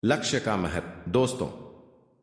लक्ष्य का महत्व। दोस्तों,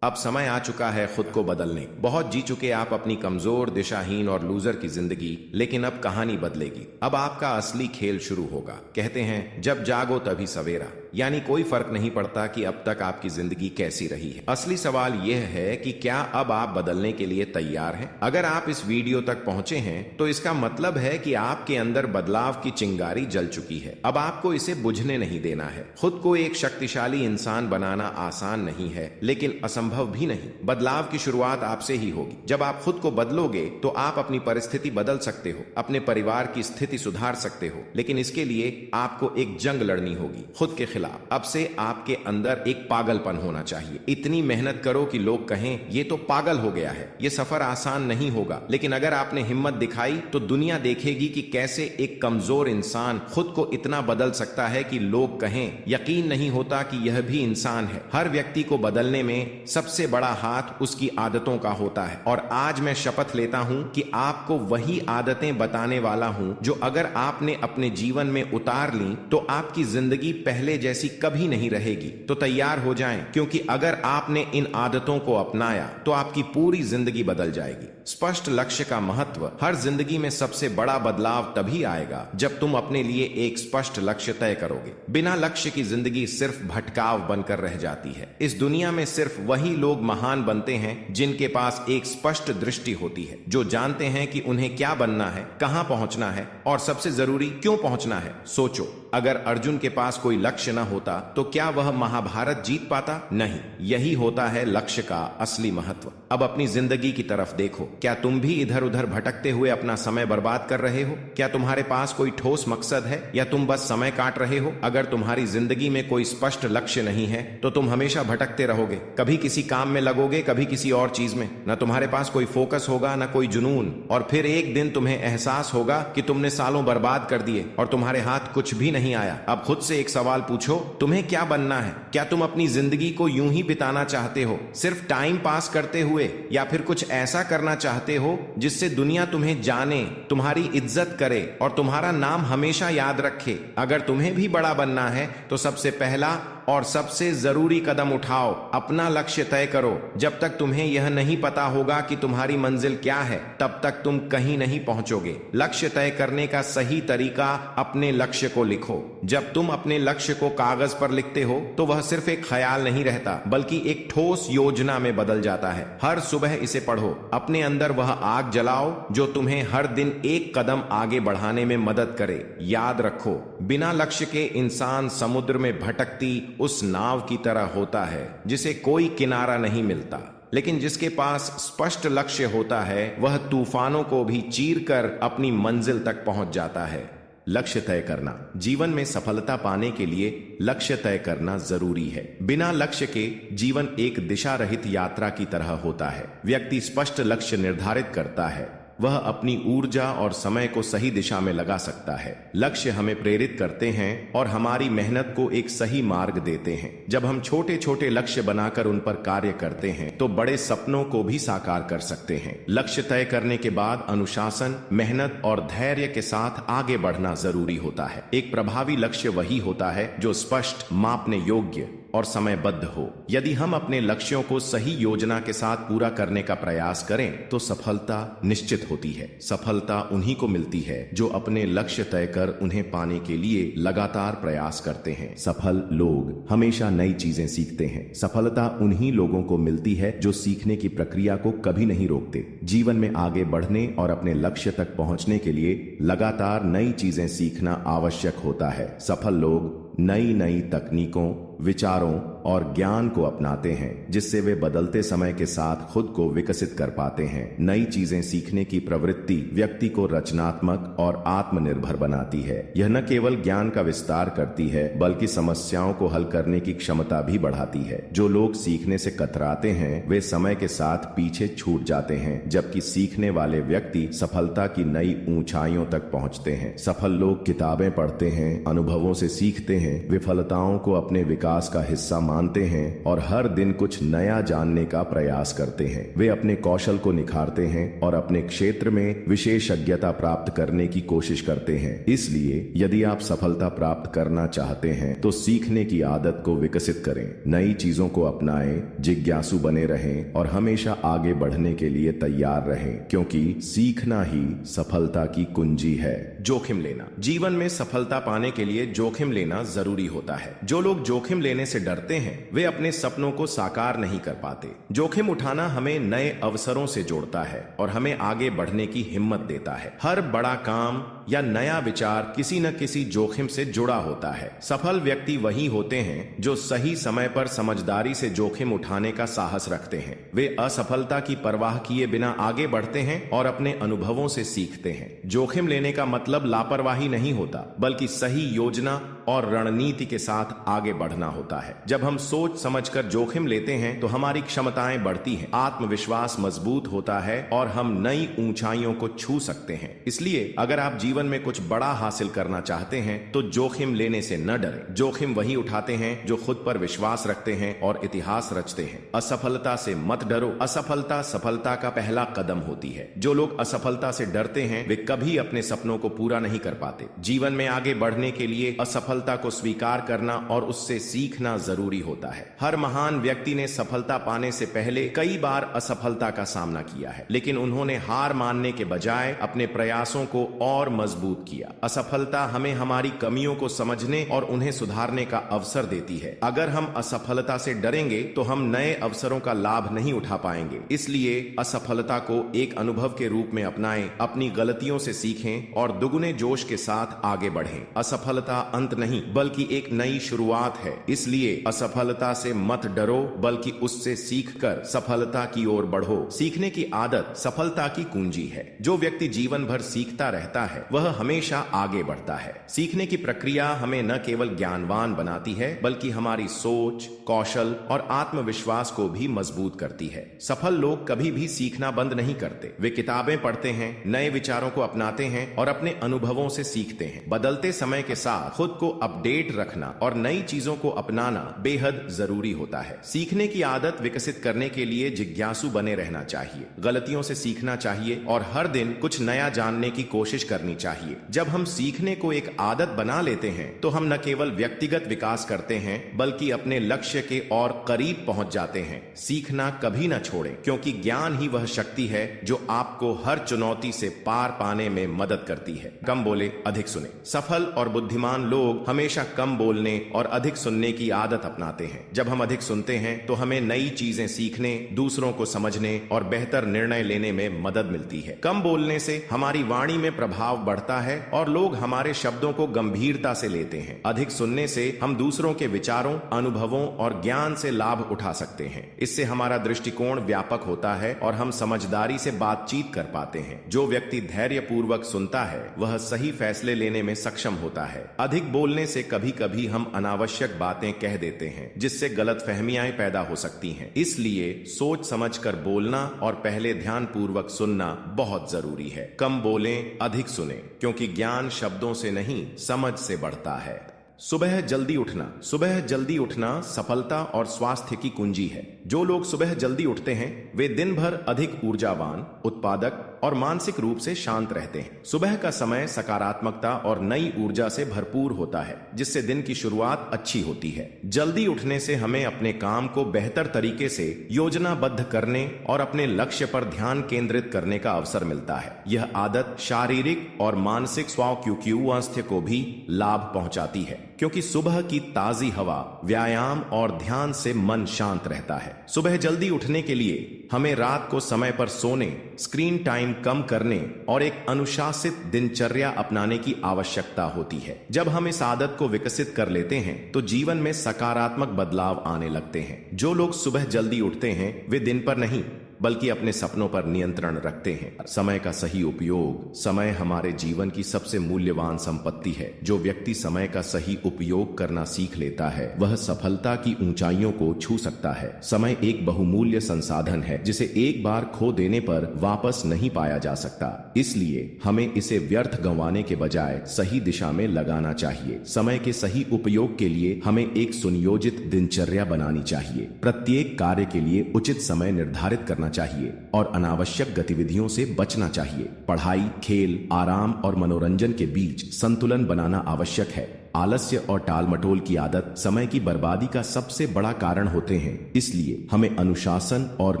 अब समय आ चुका है खुद को बदलने। बहुत जी चुके आप अपनी कमजोर, दिशाहीन और लूजर की जिंदगी, लेकिन अब कहानी बदलेगी। अब आपका असली खेल शुरू होगा। कहते हैं जब जागो तभी सवेरा, यानी कोई फर्क नहीं पड़ता कि अब तक आपकी जिंदगी कैसी रही है। असली सवाल यह है कि क्या अब आप बदलने के लिए तैयार हैं? अगर आप इस वीडियो तक पहुंचे हैं तो इसका मतलब है कि आपके अंदर बदलाव की चिंगारी जल चुकी है। अब आपको इसे बुझने नहीं देना है। खुद को एक शक्तिशाली इंसान बनाना आसान नहीं है, लेकिन असंभव भी नहीं। बदलाव की शुरुआत आपसे ही होगी। जब आप खुद को बदलोगे तो आप अपनी परिस्थिति बदल सकते हो, अपने परिवार की स्थिति सुधार सकते हो, लेकिन इसके लिए आपको एक जंग लड़नी होगी खुद के खिलाफ। अब से आपके अंदर एक पागलपन होना चाहिए। इतनी मेहनत करो कि लोग कहें ये तो पागल हो गया है। ये सफर आसान नहीं होगा, लेकिन अगर आपने हिम्मत दिखाई तो दुनिया देखेगी कि कैसे एक कमजोर इंसान खुद को इतना बदल सकता है कि लोग कहें यकीन नहीं होता कि यह भी इंसान है। हर व्यक्ति को बदलने में सबसे बड़ा हाथ उसकी आदतों का होता है, और आज मैं शपथ लेता हूं कि आपको वही आदतें बताने वाला हूं जो अगर आपने अपने जीवन में उतार ली तो आपकी जिंदगी पहले जैसी कभी नहीं रहेगी। तो तैयार हो जाएं, क्योंकि अगर आपने इन आदतों को अपनाया तो आपकी पूरी जिंदगी बदल जाएगी। स्पष्ट लक्ष्य का महत्व। हर जिंदगी में सबसे बड़ा बदलाव तभी आएगा जब तुम अपने लिए एक स्पष्ट लक्ष्य तय करोगे। बिना लक्ष्य की जिंदगी सिर्फ भटकाव बनकर रह जाती है। इस दुनिया में सिर्फ वही लोग महान बनते हैं जिनके पास एक स्पष्ट दृष्टि होती है, जो जानते हैं कि उन्हें क्या बनना है, कहां पहुंचना है और सबसे जरूरी क्यों पहुंचना है। सोचो, अगर अर्जुन के पास कोई लक्ष्य न होता तो क्या वह महाभारत जीत पाता? नहीं। यही होता है लक्ष्य का असली महत्व। अब अपनी जिंदगी की तरफ देखो। क्या तुम भी इधर उधर भटकते हुए अपना समय बर्बाद कर रहे हो? क्या तुम्हारे पास कोई ठोस मकसद है या तुम बस समय काट रहे हो? अगर तुम्हारी जिंदगी में कोई स्पष्ट लक्ष्य नहीं है तो तुम हमेशा भटकते रहोगे। कभी किसी काम में लगोगे, कभी किसी और चीज में। न तुम्हारे पास कोई फोकस होगा, न कोई जुनून, और फिर एक दिन तुम्हें एहसास होगा कि तुमने सालों बर्बाद कर दिए और तुम्हारे हाथ कुछ भी नहीं आया। अब खुद से एक सवाल पूछो, तुम्हें क्या बनना है? क्या तुम अपनी जिंदगी को यूं ही बिताना चाहते हो, सिर्फ टाइम पास करते हुए, या फिर कुछ ऐसा करना चाहते हो जिससे दुनिया तुम्हें जाने, तुम्हारी इज्जत करे और तुम्हारा नाम हमेशा याद रखे? अगर तुम्हें भी बड़ा बनना है तो सबसे पहला और सबसे जरूरी कदम उठाओ। अपना लक्ष्य तय करो। जब तक तुम्हें यह नहीं पता होगा कि तुम्हारी मंजिल क्या है, तब तक तुम कहीं नहीं पहुंचोगे। लक्ष्य तय करने का सही तरीका, अपने लक्ष्य को लिखो। जब तुम अपने लक्ष्य को कागज पर लिखते हो तो वह सिर्फ एक ख्याल नहीं रहता, बल्कि एक ठोस योजना में बदल जाता है। हर सुबह इसे पढ़ो। अपने अंदर वह आग जलाओ जो तुम्हें हर दिन एक कदम आगे बढ़ाने में मदद करे। याद रखो, बिना लक्ष्य के इंसान समुद्र में भटकती उस नाव की तरह होता है जिसे कोई किनारा नहीं मिलता, लेकिन जिसके पास स्पष्ट लक्ष्य होता है वह तूफानों को भी चीरकर अपनी मंजिल तक पहुंच जाता है। लक्ष्य तय करना। जीवन में सफलता पाने के लिए लक्ष्य तय करना जरूरी है। बिना लक्ष्य के जीवन एक दिशा रहित यात्रा की तरह होता है। व्यक्ति स्पष्ट लक्ष्य निर्धारित करता है, वह अपनी ऊर्जा और समय को सही दिशा में लगा सकता है। लक्ष्य हमें प्रेरित करते हैं और हमारी मेहनत को एक सही मार्ग देते हैं। जब हम छोटे छोटे लक्ष्य बनाकर उन पर कार्य करते हैं तो बड़े सपनों को भी साकार कर सकते हैं। लक्ष्य तय करने के बाद अनुशासन, मेहनत और धैर्य के साथ आगे बढ़ना जरूरी होता है। एक प्रभावी लक्ष्य वही होता है जो स्पष्ट, मापने योग्य और समयबद्ध हो। यदि हम अपने लक्ष्यों को सही योजना के साथ पूरा करने का प्रयास करें तो सफलता निश्चित होती है। सफलता उन्हीं को मिलती है जो अपने लक्ष्य तय कर उन्हें पाने के लिए लगातार प्रयास करते हैं। सफल लोग हमेशा नई चीजें सीखते हैं। सफलता उन्हीं लोगों को मिलती है जो सीखने की प्रक्रिया को कभी नहीं रोकते। जीवन में आगे बढ़ने और अपने लक्ष्य तक पहुंचने के लिए लगातार नई चीजें सीखना आवश्यक होता है। सफल लोग नई नई तकनीकों, विचारों और ज्ञान को अपनाते हैं, जिससे वे बदलते समय के साथ खुद को विकसित कर पाते हैं। नई चीजें सीखने की प्रवृत्ति व्यक्ति को रचनात्मक और आत्मनिर्भर बनाती है। यह न केवल ज्ञान का विस्तार करती है, बल्कि समस्याओं को हल करने की क्षमता भी बढ़ाती है। जो लोग सीखने से कतराते हैं वे समय के साथ पीछे छूट जाते हैं, जबकि सीखने वाले व्यक्ति सफलता की नई ऊंचाइयों तक पहुंचते हैं। सफल लोग किताबें पढ़ते हैं, अनुभवों से सीखते हैं, विफलताओं को अपने विकास का हिस्सा मानते हैं और हर दिन कुछ नया जानने का प्रयास करते हैं। वे अपने कौशल को निखारते हैं और अपने क्षेत्र में विशेषज्ञता प्राप्त करने की कोशिश करते हैं। इसलिए यदि आप सफलता प्राप्त करना चाहते हैं तो सीखने की आदत को विकसित करें, नई चीजों को अपनाएं, जिज्ञासु बने रहें और हमेशा आगे बढ़ने के लिए तैयार रहें, क्योंकि सीखना ही सफलता की कुंजी है। जोखिम लेना। जीवन में सफलता पाने के लिए जोखिम लेना जरूरी होता है। जो लोग जोखिम लेने से डरते हैं वे अपने सपनों को साकार नहीं कर पाते। जोखिम उठाना हमें नए अवसरों से जोड़ता है और हमें आगे बढ़ने की हिम्मत देता है। हर बड़ा काम या नया विचार किसी न किसी जोखिम से जुड़ा होता है। सफल व्यक्ति वही होते हैं जो सही समय पर समझदारी से जोखिम उठाने का साहस रखते हैं। वे असफलता की परवाह किए बिना आगे बढ़ते हैं और अपने अनुभवों से सीखते हैं। जोखिम लेने का मतलब लापरवाही नहीं होता, बल्कि सही योजना और रणनीति के साथ आगे बढ़ना होता है। जब हम सोच समझकर जोखिम लेते हैं तो हमारी क्षमताएं बढ़ती हैं, आत्मविश्वास मजबूत होता है और हम नई ऊंचाइयों को छू सकते हैं। इसलिए अगर आप जीवन में कुछ बड़ा हासिल करना चाहते हैं तो जोखिम लेने से न डरें। जोखिम वही उठाते हैं जो खुद पर विश्वास रखते हैं और इतिहास रचते हैं। असफलता से मत डरो, असफलता सफलता का पहला कदम होती है। जो लोग असफलता से डरते हैं वे कभी अपने सपनों को पूरा नहीं कर पाते। जीवन में आगे बढ़ने के लिए असफलता को स्वीकार करना और उससे सीखना जरूरी होता है। हर महान व्यक्ति ने सफलता पाने से पहले कई बार असफलता का सामना किया है, लेकिन उन्होंने हार मानने के बजाय अपने प्रयासों को और मजबूत किया। असफलता हमें हमारी कमियों को समझने और उन्हें सुधारने का अवसर देती है। अगर हम असफलता से डरेंगे तो हम नए अवसरों का लाभ नहीं उठा पाएंगे। इसलिए असफलता को एक अनुभव के रूप में अपनाएं, अपनी गलतियों से सीखें और दुगुने जोश के साथ आगे बढ़ें। असफलता अंत नहीं बल्कि एक नई शुरुआत है। इसलिए असफलता से मत डरो, बल्कि उससे सीखकर सफलता की ओर बढ़ो। सीखने की आदत सफलता की कुंजी है। जो व्यक्ति जीवन भर सीखता रहता है वह हमेशा आगे बढ़ता है। सीखने की प्रक्रिया हमें न केवल ज्ञानवान बनाती है बल्कि हमारी सोच, कौशल और आत्मविश्वास को भी मजबूत करती है। सफल लोग कभी भी सीखना बंद नहीं करते। वे किताबें पढ़ते हैं, नए विचारों को अपनाते हैं और अपने अनुभवों से सीखते हैं। बदलते समय के साथ खुद को अपडेट रखना और नई चीजों को अपनाना बेहद जरूरी होता है। सीखने की आदत विकसित करने के लिए जिज्ञासु बने रहना चाहिए, गलतियों से सीखना चाहिए और हर दिन कुछ नया जानने की कोशिश करनी चाहिए। जब हम सीखने को एक आदत बना लेते हैं तो हम न केवल व्यक्तिगत विकास करते हैं बल्कि अपने लक्ष्य के और करीब पहुंच जाते हैं। सीखना कभी न छोड़ें, क्योंकि ज्ञान ही वह शक्ति है जो आपको हर चुनौती से पार पाने में मदद करती है। कम बोले, अधिक सुने। सफल और बुद्धिमान लोग हमेशा कम बोलने और अधिक सुनने की आदत अपनाते हैं। जब हम अधिक सुनते हैं तो हमें नई चीजें सीखने, दूसरों को समझने और बेहतर निर्णय लेने में मदद मिलती है। कम बोलने से हमारी वाणी में प्रभाव बढ़ता है और लोग हमारे शब्दों को गंभीरता से लेते हैं। अधिक सुनने से हम दूसरों के विचारों, अनुभवों और ज्ञान से लाभ उठा सकते हैं। इससे हमारा दृष्टिकोण व्यापक होता है और हम समझदारी से बातचीत कर पाते हैं। जो व्यक्ति धैर्यपूर्वक सुनता है वह सही फैसले लेने में सक्षम होता है। अधिक बोलने से कभी कभी हम अनावश्यक बातें कह देते हैं जिससे गलतफहमियां पैदा हो सकती हैं। इसलिए सोच समझकर बोलना और पहले ध्यानपूर्वक सुनना बहुत जरूरी है। कम बोलें, अधिक सुनें, क्योंकि ज्ञान शब्दों से नहीं समझ से बढ़ता है। सुबह जल्दी उठना। सुबह जल्दी उठना सफलता और स्वास्थ्य की कुंजी है। जो लोग सुबह जल्दी उठते हैं वे दिन भर अधिक ऊर्जावान, उत्पादक और मानसिक रूप से शांत रहते हैं। सुबह का समय सकारात्मकता और नई ऊर्जा से भरपूर होता है, जिससे दिन की शुरुआत अच्छी होती है। जल्दी उठने से हमें अपने काम को बेहतर तरीके से योजनाबद्ध करने और अपने लक्ष्य पर ध्यान केंद्रित करने का अवसर मिलता है। यह आदत शारीरिक और मानसिक स्वास्थ्य को भी लाभ पहुंचाती है, क्योंकि सुबह की ताजी हवा, व्यायाम और ध्यान से मन शांत रहता है। सुबह जल्दी उठने के लिए हमें रात को समय पर सोने, स्क्रीन टाइम कम करने और एक अनुशासित दिनचर्या अपनाने की आवश्यकता होती है। जब हम इस आदत को विकसित कर लेते हैं तो जीवन में सकारात्मक बदलाव आने लगते हैं। जो लोग सुबह जल्दी उठते हैं वे दिन पर नहीं बल्कि अपने सपनों पर नियंत्रण रखते हैं। समय का सही उपयोग। समय हमारे जीवन की सबसे मूल्यवान संपत्ति है। जो व्यक्ति समय का सही उपयोग करना सीख लेता है वह सफलता की ऊंचाइयों को छू सकता है। समय एक बहुमूल्य संसाधन है जिसे एक बार खो देने पर वापस नहीं पाया जा सकता। इसलिए हमें इसे व्यर्थ गंवाने के बजाय सही दिशा में लगाना चाहिए। समय के सही उपयोग के लिए हमें एक सुनियोजित दिनचर्या बनानी चाहिए। प्रत्येक कार्य के लिए उचित समय निर्धारित करना चाहिए और अनावश्यक गतिविधियों से बचना चाहिए। पढ़ाई, खेल, आराम और मनोरंजन के बीच संतुलन बनाना आवश्यक है। आलस्य और टालमटोल की आदत समय की बर्बादी का सबसे बड़ा कारण होते हैं। इसलिए हमें अनुशासन और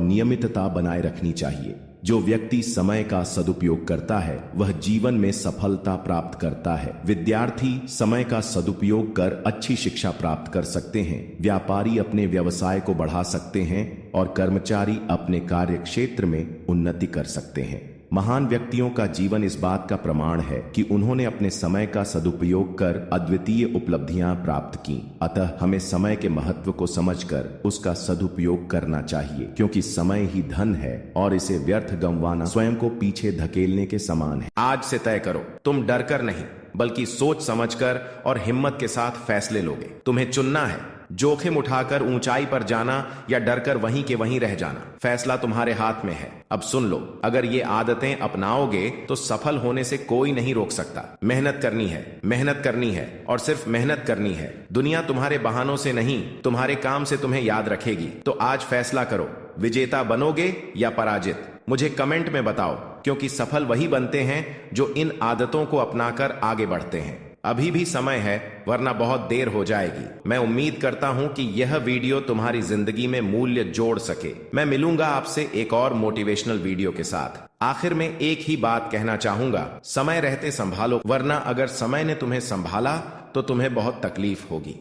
नियमितता बनाए रखनी चाहिए। जो व्यक्ति समय का सदुपयोग करता है वह जीवन में सफलता प्राप्त करता है। विद्यार्थी समय का सदुपयोग कर अच्छी शिक्षा प्राप्त कर सकते हैं। व्यापारी अपने व्यवसाय को बढ़ा सकते हैं और कर्मचारी अपने कार्य क्षेत्र में उन्नति कर सकते हैं। महान व्यक्तियों का जीवन इस बात का प्रमाण है कि उन्होंने अपने समय का सदुपयोग कर अद्वितीय उपलब्धियां प्राप्त की। अतः हमें समय के महत्व को समझकर उसका सदुपयोग करना चाहिए, क्योंकि समय ही धन है और इसे व्यर्थ गंवाना स्वयं को पीछे धकेलने के समान है। आज से तय करो, तुम डर कर नहीं बल्कि सोच समझकर और हिम्मत के साथ फैसले लोगे। तुम्हें चुनना है, जोखिम उठाकर ऊंचाई पर जाना या डरकर वहीं के वहीं रह जाना। फैसला तुम्हारे हाथ में है। अब सुन लो, अगर ये आदतें अपनाओगे तो सफल होने से कोई नहीं रोक सकता। मेहनत करनी है, मेहनत करनी है और सिर्फ मेहनत करनी है। दुनिया तुम्हारे बहानों से नहीं, तुम्हारे काम से तुम्हें याद रखेगी। तो आज फैसला करो, विजेता बनोगे या पराजित। मुझे कमेंट में बताओ, क्योंकि सफल वही बनते हैं जो इन आदतों को अपनाकर आगे बढ़ते हैं। अभी भी समय है, वरना बहुत देर हो जाएगी। मैं उम्मीद करता हूं कि यह वीडियो तुम्हारी जिंदगी में मूल्य जोड़ सके। मैं मिलूंगा आपसे एक और मोटिवेशनल वीडियो के साथ। आखिर में एक ही बात कहना चाहूंगा, समय रहते संभालो, वरना अगर समय ने तुम्हें संभाला तो तुम्हें बहुत तकलीफ होगी।